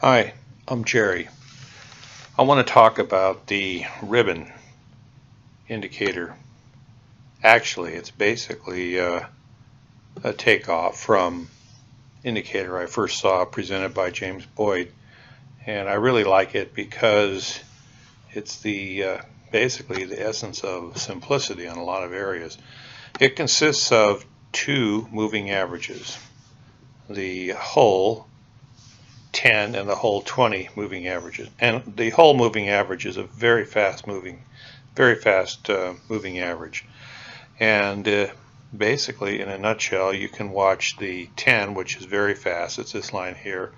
Hi, I'm Jerry. I want to talk about the ribbon indicator. Actually, it's basically a takeoff from indicator I first saw presented by James Boyd, and I really like it because it's basically the essence of simplicity in a lot of areas. It consists of two moving averages, the whole 10 and the whole 20 moving averages, and the whole moving average is a very fast moving average. And basically, in a nutshell, you can watch the 10, which is very fast. It's this line here,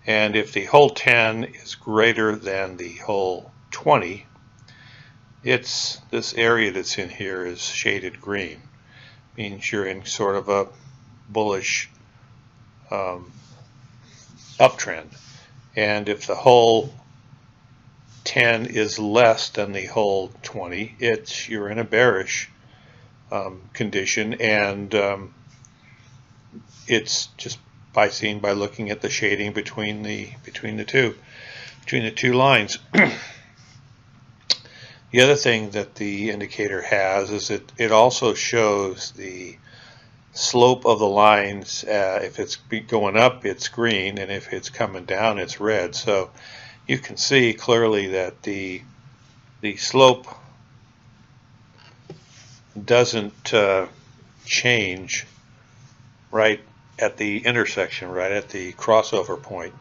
and if the whole 10 is greater than the whole 20, it's this area that's in here is shaded green, means you're in sort of a bullish uptrend. And if the whole 10 is less than the whole 20, you're in a bearish condition, and it's just seen by looking at the shading between the two lines. The other thing that the indicator has is it also shows the slope of the lines. If it's going up, it's green, and if it's coming down, it's red. So you can see clearly that the slope doesn't change right at the intersection, right at the crossover point.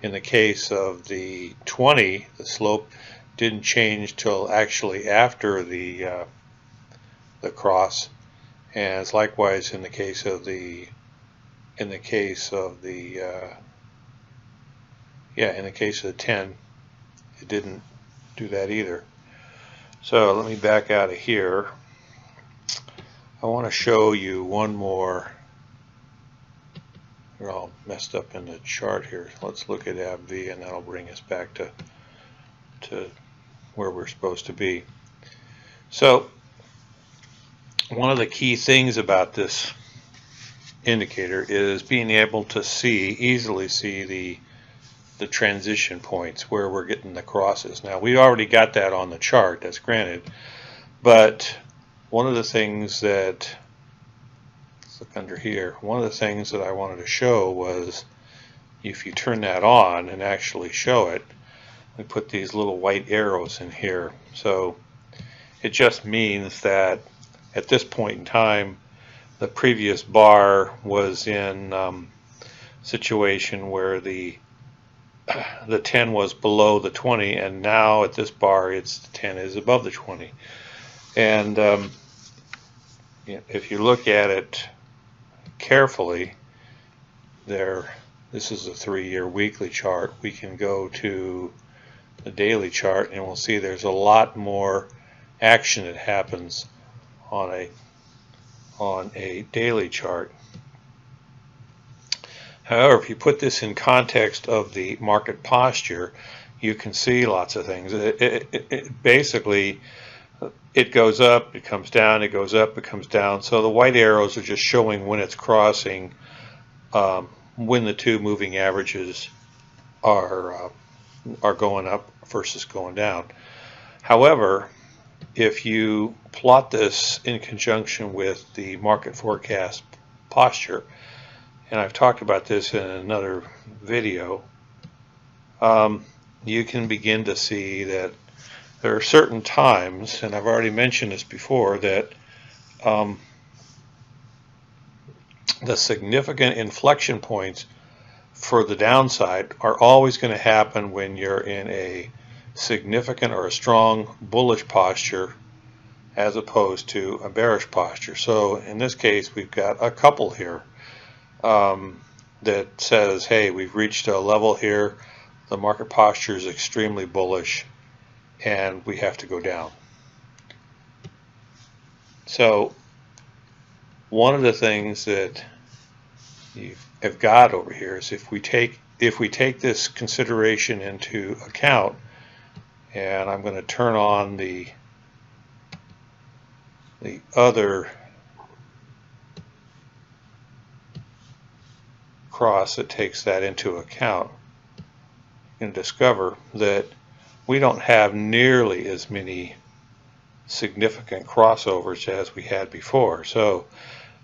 In the case of the 20, the slope didn't change till actually after the cross. And it's likewise in the case of the 10, it didn't do that either. So let me back out of here. I want to show you one more. We're all messed up in the chart here. Let's look at ABV, and that'll bring us back to where we're supposed to be. So one of the key things about this indicator is being able to easily see the transition points where we're getting the crosses. Now, we already got that on the chart, that's granted, but one of the things that, let's look under here, one of the things that I wanted to show was if you turn that on and actually show it, we put these little white arrows in here. So it just means that at this point in time, the previous bar was in situation where the 10 was below the 20, and now at this bar, the 10 is above the 20. And if you look at it carefully, this is a 3-year weekly chart. We can go to the daily chart, and we'll see there's a lot more action that happens on a daily chart. However, if you put this in context of the market posture, you can see lots of things. Basically, it goes up, it comes down, it goes up, it comes down. So the white arrows are just showing when it's crossing, when the two moving averages are going up versus going down. However, if you plot this in conjunction with the market forecast posture, and I've talked about this in another video, you can begin to see that there are certain times, and I've already mentioned this before, that the significant inflection points for the downside are always going to happen when you're in a significant or a strong bullish posture as opposed to a bearish posture. So in this case, we've got a couple here that says, hey, we've reached a level here, the market posture is extremely bullish, and we have to go down. So one of the things that you have got over here is if we take this consideration into account, and I'm going to turn on the other cross that takes that into account. going to discover that we don't have nearly as many significant crossovers as we had before. So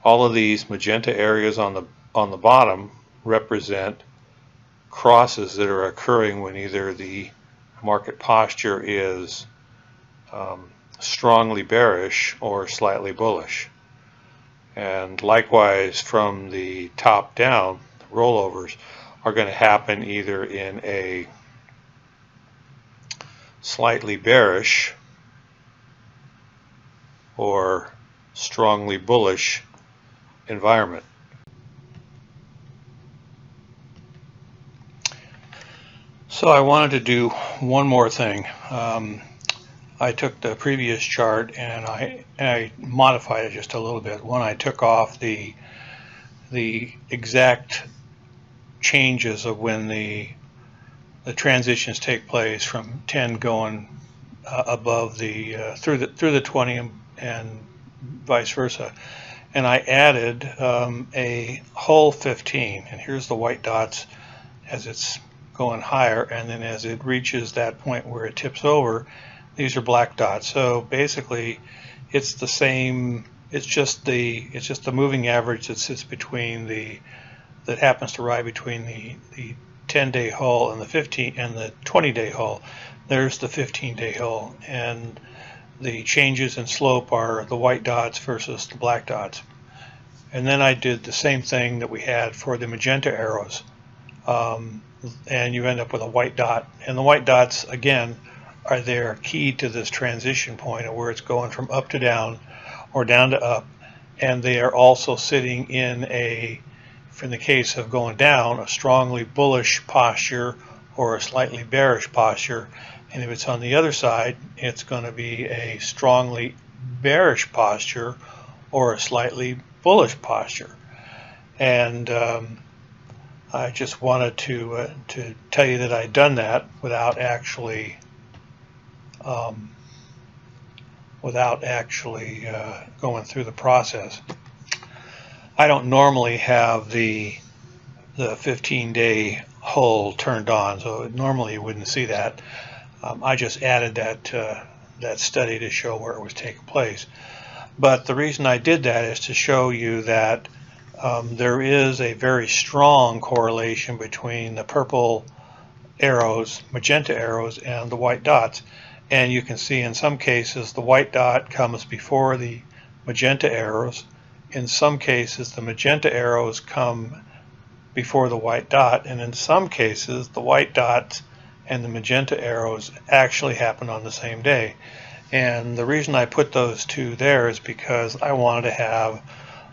all of these magenta areas on the bottom represent crosses that are occurring when either the market posture is strongly bearish or slightly bullish. And likewise, from the top down, the rollovers are going to happen either in a slightly bearish or strongly bullish environment. So I wanted to do one more thing. I took the previous chart and I modified it just a little bit. When I took off the exact changes of when the transitions take place from 10 going above the through the 20 and vice versa, and I added a whole 15, and here's the white dots as it's going higher, and then as it reaches that point where it tips over, these are black dots. So basically it's the same, it's just the moving average that sits between that happens to ride between the 10-day hull and the 15 and the 20-day hull. There's the 15-day hull, and the changes in slope are the white dots versus the black dots. And then I did the same thing that we had for the magenta arrows, and you end up with a white dot, and the white dots again are there key to this transition point of where it's going from up to down or down to up, and they are also sitting in a, in the case of going down, a strongly bullish posture or a slightly bearish posture, and if it's on the other side, it's going to be a strongly bearish posture or a slightly bullish posture. And I just wanted to tell you that I'd done that without actually going through the process. I don't normally have the 15-day hull turned on, so normally you wouldn't see that. I just added that study to show where it was taking place. But the reason I did that is to show you that there is a very strong correlation between the purple arrows, magenta arrows, and the white dots. And you can see in some cases the white dot comes before the magenta arrows. In some cases the magenta arrows come before the white dot, and in some cases the white dots and the magenta arrows actually happen on the same day. And the reason I put those two there is because I wanted to have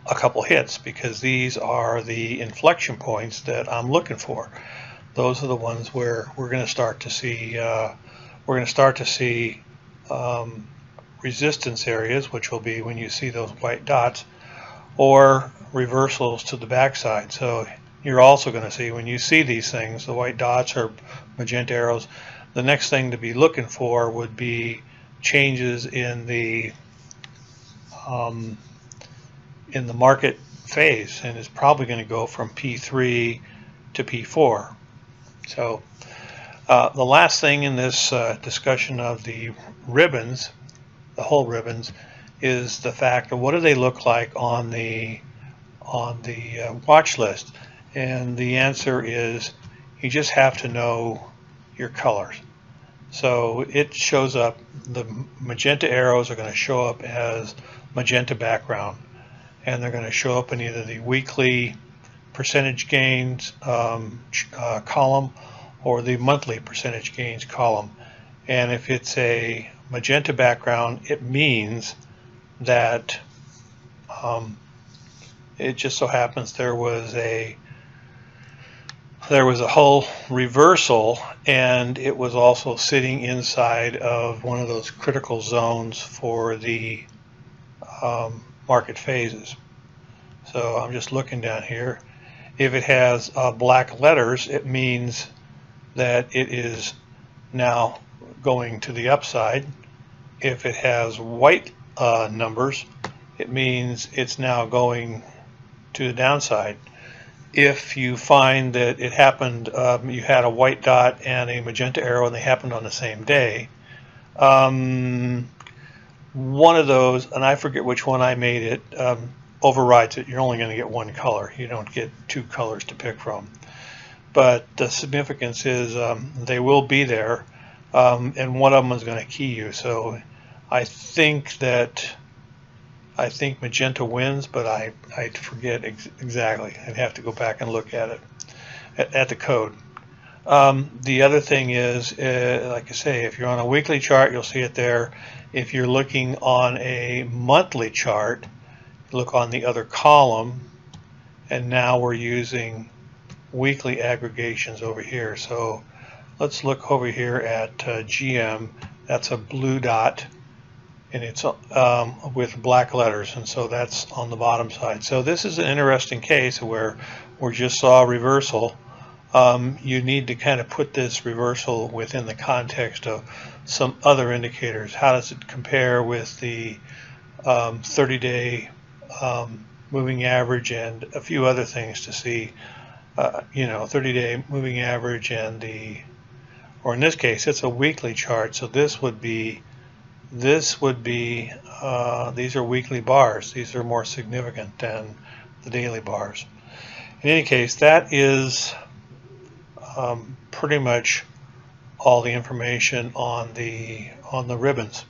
a couple hits, because these are the inflection points that I'm looking for. Those are the ones where we're going to start to see resistance areas, which will be when you see those white dots, or reversals to the backside. So you're also going to see, when you see these things, the white dots or magenta arrows, the next thing to be looking for would be changes in the market phase, and it's probably going to go from P3 to P4. So the last thing in this discussion of the ribbons, the whole ribbons, is the fact of what do they look like on the watch list. And the answer is you just have to know your colors. So it shows up, the magenta arrows are going to show up as magenta background, and they're going to show up in either the weekly percentage gains column or the monthly percentage gains column. And if it's a magenta background, it means that it just so happens there was a whole reversal, and it was also sitting inside of one of those critical zones for the market phases. So I'm just looking down here. If it has black letters, it means that it is now going to the upside. If it has white numbers, it means it's now going to the downside. if you find that it happened, you had a white dot and a magenta arrow and they happened on the same day, one of those, and I forget which one I made it, overrides it. You're only going to get one color. You don't get two colors to pick from. But the significance is they will be there, and one of them is going to key you. So I think magenta wins, but I forget exactly. I'd have to go back and look at it, at the code. The other thing is, like I say, if you're on a weekly chart, you'll see it there. If you're looking on a monthly chart, look on the other column, and now we're using weekly aggregations over here. So let's look over here at GM. That's a blue dot, and it's with black letters, and so that's on the bottom side. So this is an interesting case where we just saw a reversal. You need to kind of put this reversal within the context of some other indicators. How does it compare with the 30-day moving average and a few other things to see, 30-day moving average and or in this case, it's a weekly chart. So this would be, these are weekly bars. These are more significant than the daily bars. In any case, that is pretty much all the information on the ribbons.